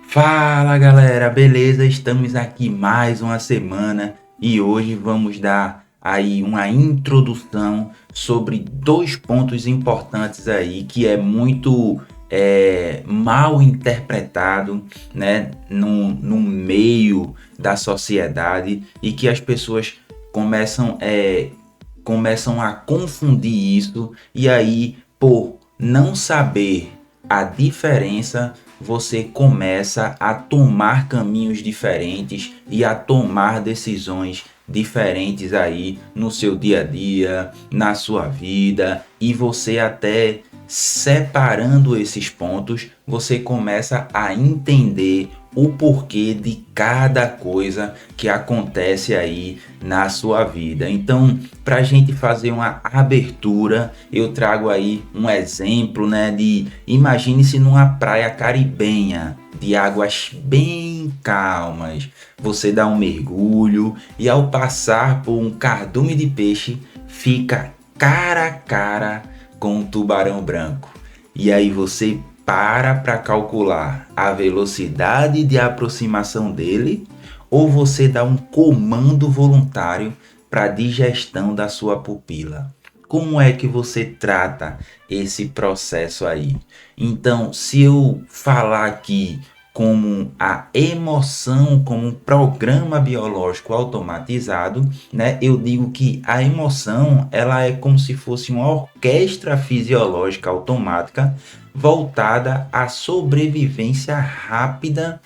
Fala galera, beleza? Estamos aqui mais uma semana e hoje vamos dar aí uma introdução sobre dois pontos importantes aí que é muito mal interpretado, né, no meio da sociedade e que as pessoas começam, começam a confundir isso e aí por não saber a diferença você começa a tomar caminhos diferentes e a tomar decisões diferentes aí no seu dia a dia, na sua vida, e você até separando esses pontos, você começa a entender o porquê de cada coisa que acontece aí na sua vida. Então, para a gente fazer uma abertura, eu trago aí um exemplo, né, de imagine-se numa praia caribenha, de águas bem calmas. Você dá um mergulho e ao passar por um cardume de peixe, fica cara a cara com um tubarão branco. E aí você para calcular a velocidade de aproximação dele ou você dá um comando voluntário para a digestão da sua pupila. Como é que você trata esse processo aí? Então, se eu falar aqui como a emoção, como um programa biológico automatizado, né? Eu digo que a emoção, ela é como se fosse uma orquestra fisiológica automática voltada à sobrevivência rápida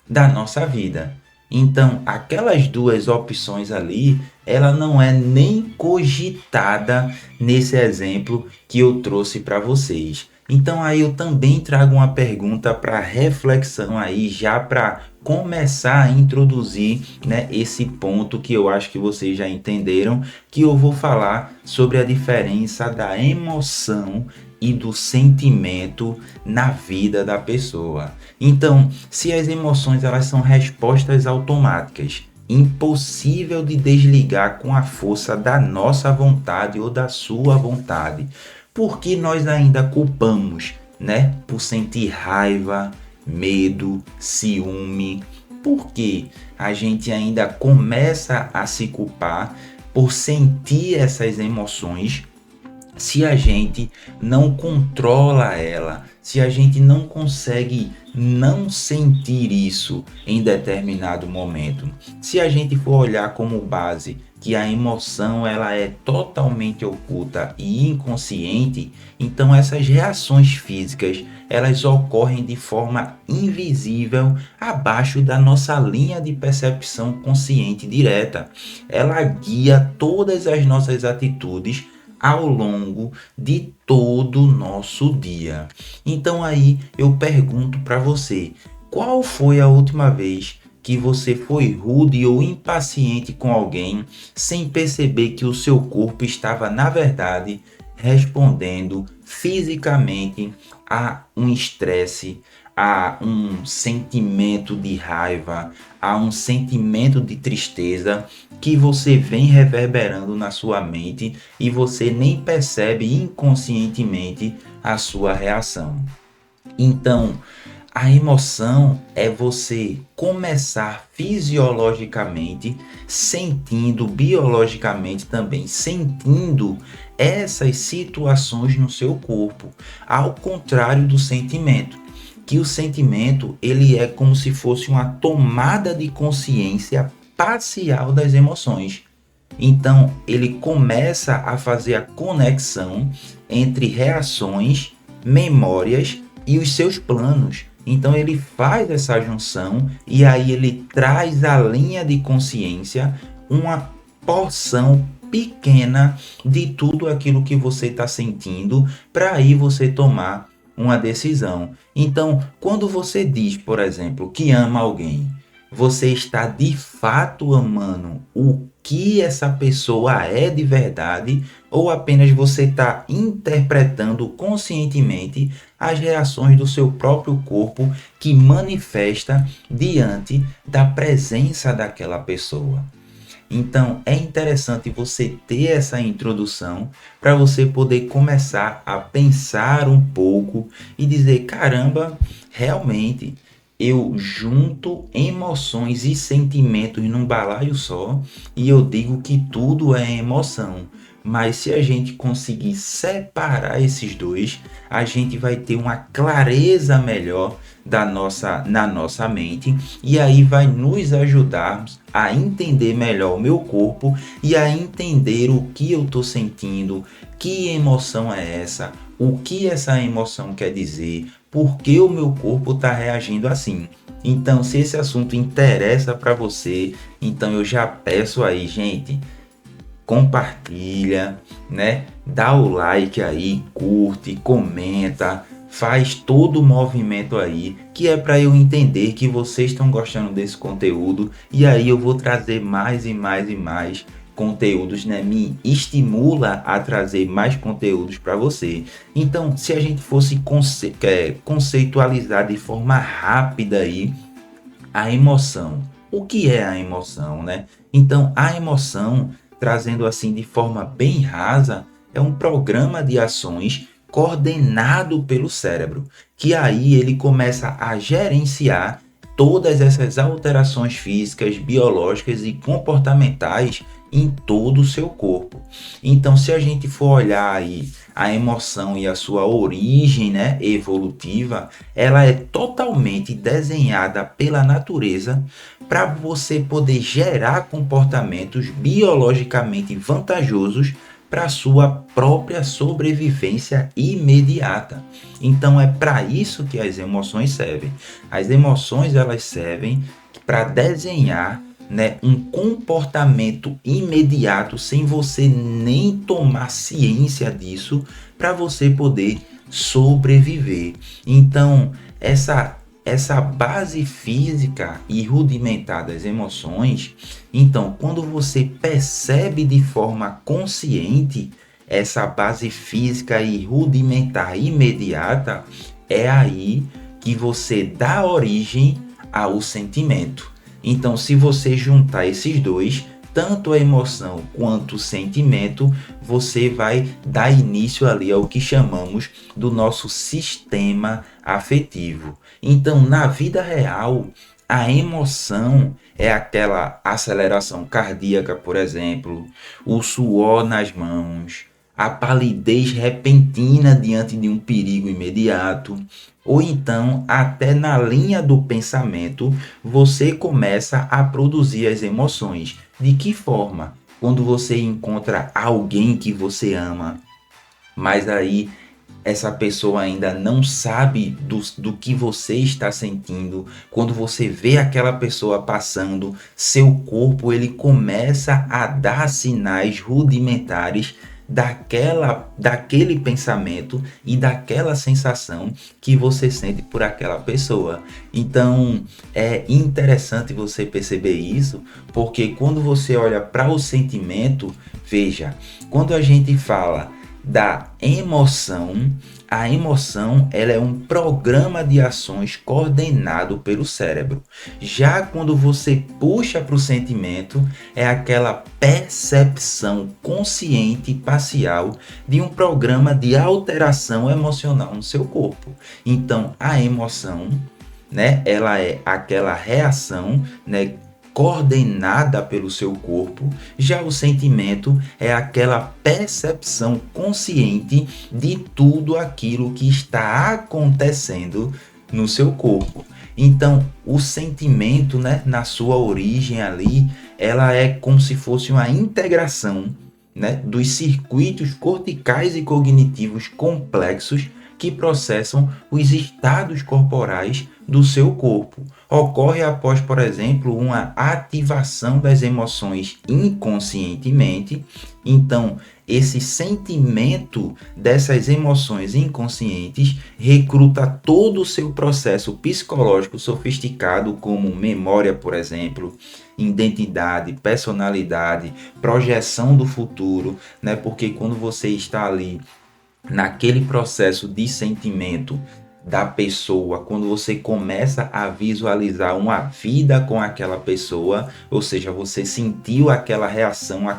da nossa vida. Então, aquelas duas opções ali, ela não é nem cogitada nesse exemplo que eu trouxe para vocês. Então, aí eu também trago uma pergunta para reflexão aí, já para começar a introduzir, né, esse ponto que eu acho que vocês já entenderam, que eu vou falar sobre a diferença da emoção e do sentimento na vida da pessoa. Então, se as emoções elas são respostas automáticas, impossível de desligar com a força da nossa vontade ou da sua vontade, por que nós ainda culpamos, né? Por sentir raiva, medo, ciúme? Por que a gente ainda começa a se culpar por sentir essas emoções se a gente não controla ela, se a gente não consegue não sentir isso em determinado momento? Se a gente for olhar como base que a emoção ela é totalmente oculta e inconsciente, então essas reações físicas elas ocorrem de forma invisível abaixo da nossa linha de percepção consciente direta. Ela guia todas as nossas atitudes ao longo de todo o nosso dia. Então aí eu pergunto para você, qual foi a última vez que você foi rude ou impaciente com alguém sem perceber que o seu corpo estava, na verdade, respondendo fisicamente a um estresse, a um sentimento de raiva, a um sentimento de tristeza que você vem reverberando na sua mente e você nem percebe inconscientemente a sua reação. Então, a emoção é você começar fisiologicamente, sentindo biologicamente também, sentindo essas situações no seu corpo, ao contrário do sentimento, que o sentimento ele é como se fosse uma tomada de consciência parcial das emoções. Então, ele começa a fazer a conexão entre reações, memórias e os seus planos. Então, ele faz essa junção e aí ele traz à linha de consciência uma porção pequena de tudo aquilo que você está sentindo para aí você tomar uma decisão. Então, quando você diz, por exemplo, que ama alguém, você está de fato amando o que essa pessoa é de verdade ou apenas você está interpretando conscientemente as reações do seu próprio corpo que manifesta diante da presença daquela pessoa? Então é interessante você ter essa introdução para você poder começar a pensar um pouco e dizer: caramba, realmente eu junto emoções e sentimentos num balaio só e eu digo que tudo é emoção. Mas se a gente conseguir separar esses dois, a gente vai ter uma clareza melhor na nossa mente e aí vai nos ajudar a entender melhor o meu corpo e a entender o que eu estou sentindo, que emoção é essa, o que essa emoção quer dizer, por que o meu corpo está reagindo assim. Então, se esse assunto interessa para você, então eu já peço aí, gente, compartilha, né? Dá o like aí, curte, comenta, faz todo o movimento aí, que é para eu entender que vocês estão gostando desse conteúdo e aí eu vou trazer mais e mais e mais conteúdos, né? Me estimula a trazer mais conteúdos para você. Então, se a gente fosse conceitualizar de forma rápida aí a emoção. O que é a emoção, né? Então, a emoção, trazendo assim de forma bem rasa, é um programa de ações coordenado pelo cérebro, que aí ele começa a gerenciar todas essas alterações físicas, biológicas e comportamentais em todo o seu corpo. Então, se a gente for olhar aí a emoção e a sua origem, né, evolutiva, ela é totalmente desenhada pela natureza para você poder gerar comportamentos biologicamente vantajosos para sua própria sobrevivência imediata. Então é para isso que as emoções servem. As emoções elas servem para desenhar, né, um comportamento imediato sem você nem tomar ciência disso para você poder sobreviver. Então, essa base física e rudimentar das emoções, então, quando você percebe de forma consciente essa base física e rudimentar imediata, é aí que você dá origem ao sentimento. Então, se você juntar esses dois, tanto a emoção quanto o sentimento, você vai dar início ali ao que chamamos do nosso sistema afetivo. Então, na vida real, a emoção é aquela aceleração cardíaca, por exemplo, o suor nas mãos, a palidez repentina diante de um perigo imediato, ou então até na linha do pensamento você começa a produzir as emoções. De que forma? Quando você encontra alguém que você ama, mas aí essa pessoa ainda não sabe do que você está sentindo. Quando você vê aquela pessoa passando, seu corpo ele começa a dar sinais rudimentares daquele pensamento e daquela sensação que você sente por aquela pessoa. Então é interessante você perceber isso, porque quando você olha para o sentimento, veja, quando a gente fala da emoção, a emoção ela é um programa de ações coordenado pelo cérebro. Já quando você puxa para o sentimento, é aquela percepção consciente e parcial de um programa de alteração emocional no seu corpo. Então, a emoção, né, ela é aquela reação, né, coordenada pelo seu corpo. Já o sentimento é aquela percepção consciente de tudo aquilo que está acontecendo no seu corpo. Então, o sentimento, né, na sua origem ali, ela é como se fosse uma integração, né, dos circuitos corticais e cognitivos complexos que processam os estados corporais do seu corpo. Ocorre após, por exemplo, uma ativação das emoções inconscientemente. Então, esse sentimento dessas emoções inconscientes recruta todo o seu processo psicológico sofisticado, como memória, por exemplo, identidade, personalidade, projeção do futuro, né? Porque quando você está ali naquele processo de sentimento da pessoa, quando você começa a visualizar uma vida com aquela pessoa, ou seja, você sentiu aquela reação,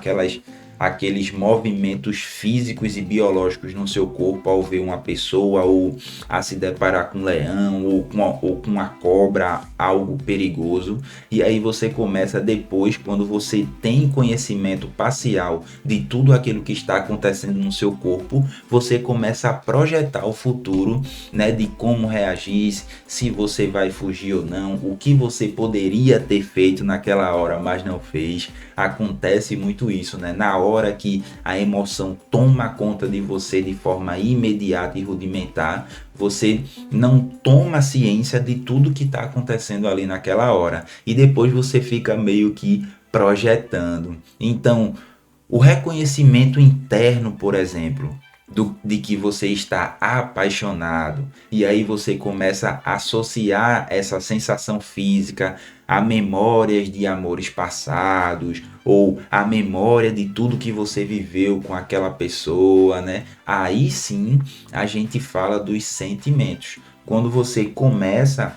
aqueles movimentos físicos e biológicos no seu corpo ao ver uma pessoa, ou a se deparar com um leão, ou com uma cobra, algo perigoso. E aí você começa depois, quando você tem conhecimento parcial de tudo aquilo que está acontecendo no seu corpo, você começa a projetar o futuro, né, de como reagir, se você vai fugir ou não, o que você poderia ter feito naquela hora, mas não fez. Acontece muito isso, né? Na hora que a emoção toma conta de você de forma imediata e rudimentar, você não toma ciência de tudo que está acontecendo ali naquela hora. E depois você fica meio que projetando. Então, o reconhecimento interno, por exemplo, de que você está apaixonado, e aí você começa a associar essa sensação física a memórias de amores passados, ou a memória de tudo que você viveu com aquela pessoa, né? Aí sim a gente fala dos sentimentos. Quando você começa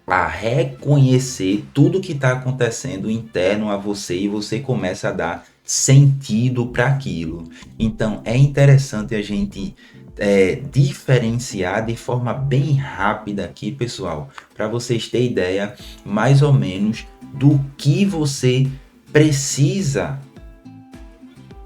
a reconhecer tudo que está acontecendo interno a você e você começa a dar sentido para aquilo. Então é interessante a gente diferenciar de forma bem rápida aqui, pessoal, para vocês terem ideia mais ou menos do que você precisa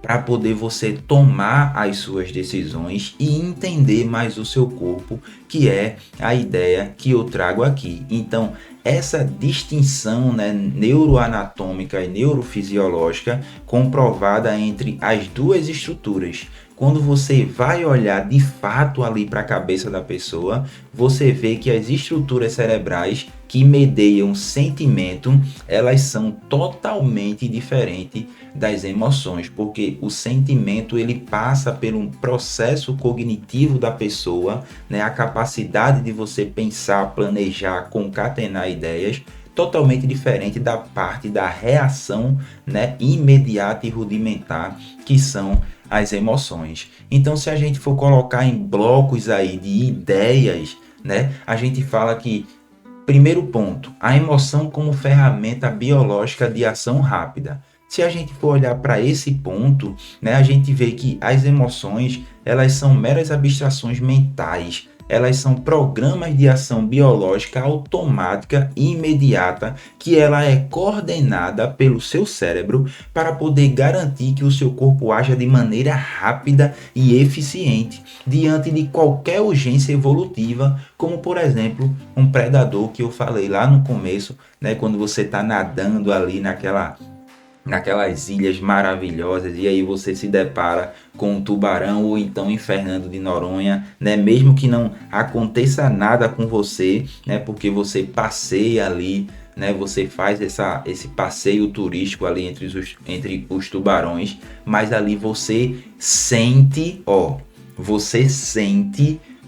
para poder você tomar as suas decisões e entender mais o seu corpo, que é a ideia que eu trago aqui. Então, essa distinção, né, neuroanatômica e neurofisiológica comprovada entre as duas estruturas. Quando você vai olhar de fato ali para a cabeça da pessoa, você vê que as estruturas cerebrais que medeiam sentimento, elas são totalmente diferentes das emoções, porque o sentimento ele passa por um processo cognitivo da pessoa, né, a capacidade de você pensar, planejar, concatenar ideias, totalmente diferente da parte da reação, né, imediata e rudimentar, que são as emoções. Então, se a gente for colocar em blocos aí de ideias, né, a gente fala que, primeiro ponto, a emoção como ferramenta biológica de ação rápida. Se a gente for olhar para esse ponto, né, a gente vê que as emoções, elas são meras abstrações mentais. Elas são programas de ação biológica automática e imediata que ela é coordenada pelo seu cérebro para poder garantir que o seu corpo haja de maneira rápida e eficiente diante de qualquer urgência evolutiva, como por exemplo um predador que eu falei lá no começo, né, quando você está nadando ali naquelas ilhas maravilhosas e aí você se depara com um tubarão, ou então em Fernando de Noronha, né? Mesmo que não aconteça nada com você, né? Porque você passeia ali, né? Você faz esse passeio turístico ali entre os tubarões, mas ali você sente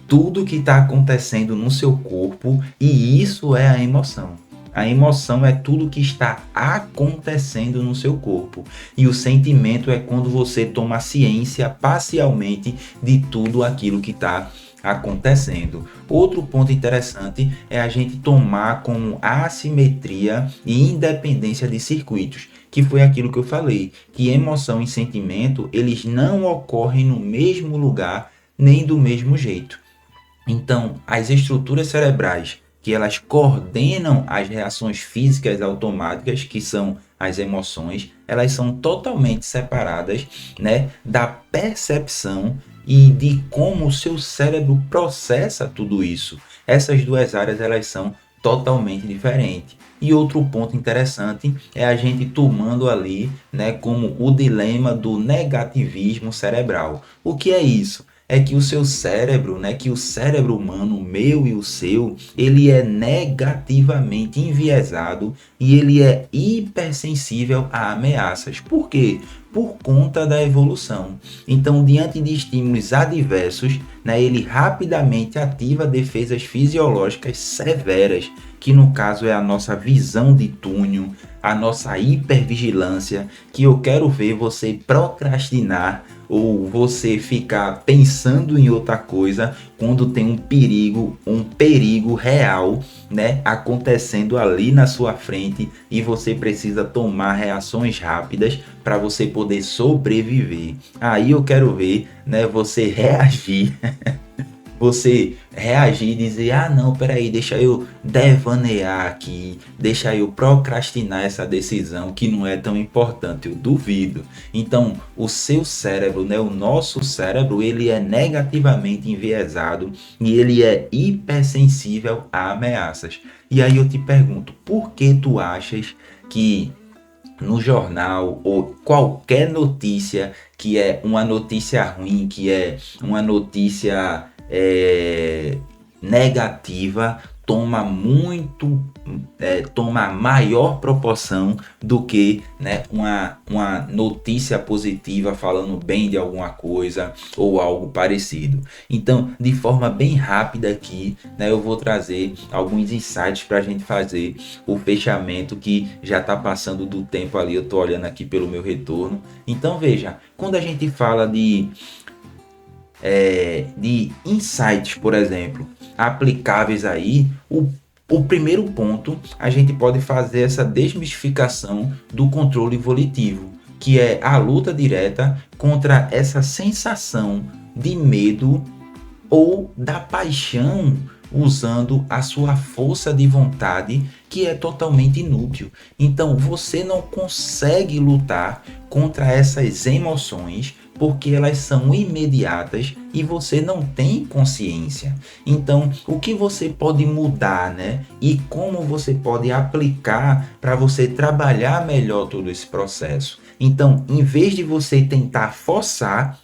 tudo que está acontecendo no seu corpo, e isso é a emoção. A emoção é tudo que está acontecendo no seu corpo. E o sentimento é quando você toma ciência parcialmente de tudo aquilo que está acontecendo. Outro ponto interessante é a gente tomar como assimetria e independência de circuitos, que foi aquilo que eu falei, que emoção e sentimento, eles não ocorrem no mesmo lugar, nem do mesmo jeito. Então, as estruturas cerebrais que elas coordenam as reações físicas automáticas, que são as emoções, elas são totalmente separadas, né, da percepção e de como o seu cérebro processa tudo isso. Essas duas áreas elas são totalmente diferentes. E outro ponto interessante é a gente tomando ali, né, como o dilema do negativismo cerebral. O que é isso? É que o seu cérebro, né, que o cérebro humano, o meu e o seu, ele é negativamente enviesado e ele é hipersensível a ameaças. Por quê? Por conta da evolução. Então, diante de estímulos adversos, né, ele rapidamente ativa defesas fisiológicas severas, que no caso é a nossa visão de túnel, a nossa hipervigilância, que eu quero ver você procrastinar ou você ficar pensando em outra coisa quando tem um perigo real, né, acontecendo ali na sua frente e você precisa tomar reações rápidas para você poder sobreviver. Aí eu quero ver, né, você reagir e dizer, ah não, peraí, deixa eu devanear aqui, deixa eu procrastinar essa decisão que não é tão importante, eu duvido. Então, o seu cérebro, né, o nosso cérebro, ele é negativamente enviesado e ele é hipersensível a ameaças. E aí eu te pergunto, por que tu achas que no jornal ou qualquer notícia que é uma notícia ruim, que é uma notícia negativa, toma maior proporção do que, né, uma notícia positiva falando bem de alguma coisa ou algo parecido. Então, de forma bem rápida aqui, né, eu vou trazer alguns insights para a gente fazer o fechamento, que já está passando do tempo ali, eu estou olhando aqui pelo meu retorno. Então, veja, quando a gente fala de insights, por exemplo, aplicáveis aí, o primeiro ponto, a gente pode fazer essa desmistificação do controle volitivo, que é a luta direta contra essa sensação de medo ou da paixão, usando a sua força de vontade, que é totalmente inútil. Então você não consegue lutar contra essas emoções porque elas são imediatas e você não tem consciência. Então, o que você pode mudar, né? E como você pode aplicar para você trabalhar melhor todo esse processo? Então, em vez de você tentar forçar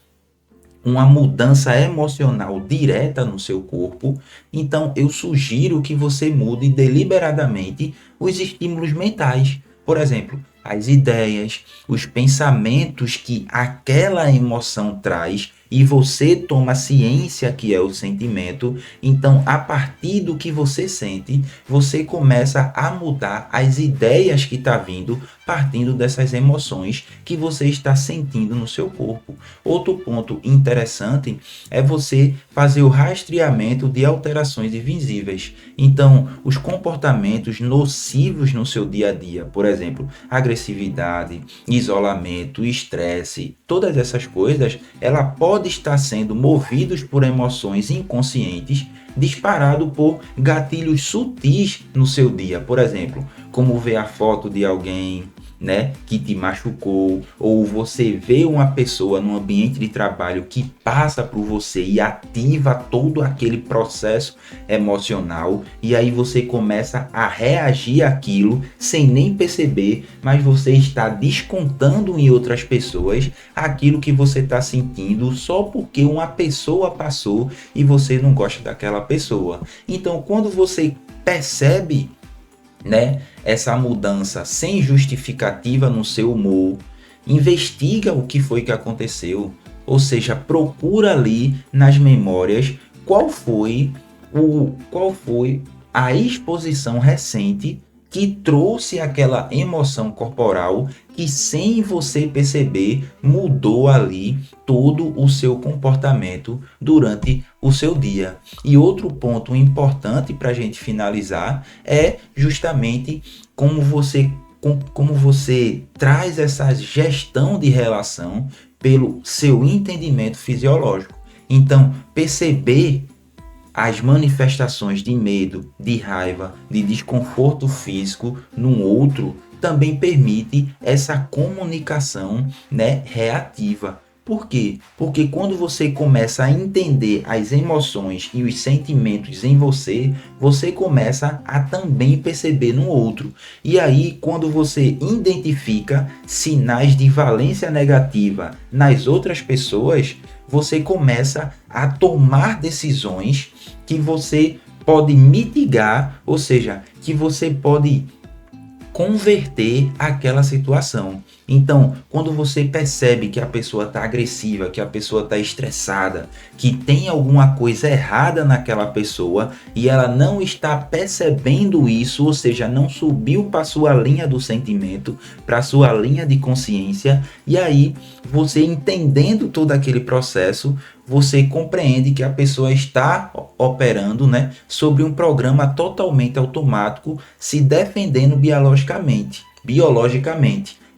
uma mudança emocional direta no seu corpo, então eu sugiro que você mude deliberadamente os estímulos mentais. Por exemplo, as ideias, os pensamentos que aquela emoção traz e você toma ciência que é o sentimento. Então, a partir do que você sente, você começa a mudar as ideias que está vindo partindo dessas emoções que você está sentindo no seu corpo. Outro ponto interessante é você fazer o rastreamento de alterações invisíveis. Então, os comportamentos nocivos no seu dia a dia, por exemplo, agressividade, isolamento, estresse, todas essas coisas, ela pode estar sendo movidos por emoções inconscientes, disparado por gatilhos sutis no seu dia. Por exemplo, como ver a foto de alguém, né, que te machucou, ou você vê uma pessoa no ambiente de trabalho que passa por você e ativa todo aquele processo emocional, e aí você começa a reagir àquilo sem nem perceber, mas você está descontando em outras pessoas aquilo que você está sentindo só porque uma pessoa passou e você não gosta daquela pessoa. Então, quando você percebe, né, essa mudança sem justificativa no seu humor, investiga o que foi que aconteceu, ou seja, procura ali nas memórias qual foi a exposição recente que trouxe aquela emoção corporal que, sem você perceber, mudou ali todo o seu comportamento durante o seu dia. E outro ponto importante para a gente finalizar é justamente como você traz essa gestão de relação pelo seu entendimento fisiológico. Então, perceber as manifestações de medo, de raiva, de desconforto físico num outro também permite essa comunicação, né, reativa. Por quê? Porque quando você começa a entender as emoções e os sentimentos em você, você começa a também perceber no outro. E aí, quando você identifica sinais de valência negativa nas outras pessoas, você começa a tomar decisões que você pode mitigar, ou seja, que você pode converter aquela situação. Então, quando você percebe que a pessoa está agressiva, que a pessoa está estressada, que tem alguma coisa errada naquela pessoa e ela não está percebendo isso, ou seja, não subiu para sua linha do sentimento, para sua linha de consciência, e aí você entendendo todo aquele processo, você compreende que a pessoa está operando, né, sobre um programa totalmente automático, se defendendo biologicamente.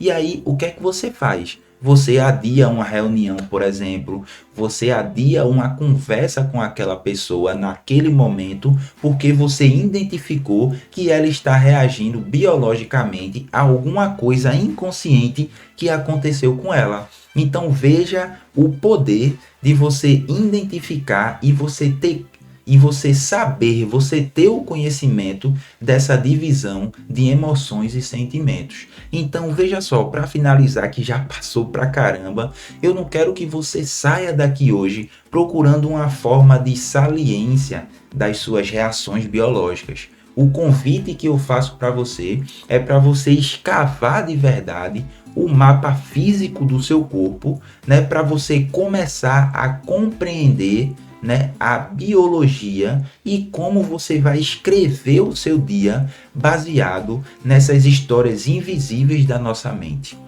E aí, o que é que você faz? Você adia uma reunião, por exemplo, você adia uma conversa com aquela pessoa naquele momento, porque você identificou que ela está reagindo biologicamente a alguma coisa inconsciente que aconteceu com ela. Então veja o poder de você identificar e você saber, você ter o conhecimento dessa divisão de emoções e sentimentos. Então veja só, para finalizar que já passou pra caramba, eu não quero que você saia daqui hoje procurando uma forma de saliência das suas reações biológicas. O convite que eu faço para você é para você escavar de verdade o mapa físico do seu corpo, né, para você começar a compreender, né, a biologia e como você vai escrever o seu dia baseado nessas histórias invisíveis da nossa mente.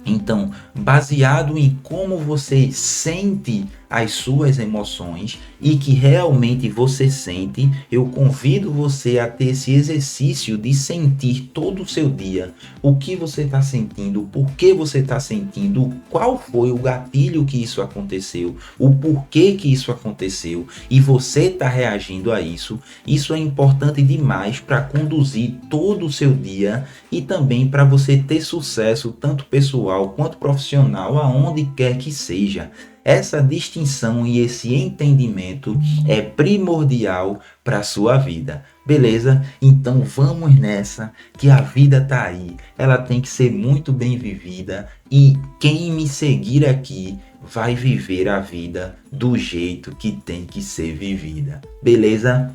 Então, baseado em como você sente as suas emoções e que realmente você sente, eu convido você a ter esse exercício de sentir todo o seu dia, o que você está sentindo, por que você está sentindo, qual foi o gatilho que isso aconteceu, o porquê que isso aconteceu e você está reagindo a isso. Isso é importante demais para conduzir todo o seu dia e também para você ter sucesso tanto pessoal quanto profissional aonde quer que seja. Essa distinção e esse entendimento é primordial para a sua vida. Beleza? Então vamos nessa, que a vida tá aí. Ela tem que ser muito bem vivida e quem me seguir aqui vai viver a vida do jeito que tem que ser vivida. Beleza?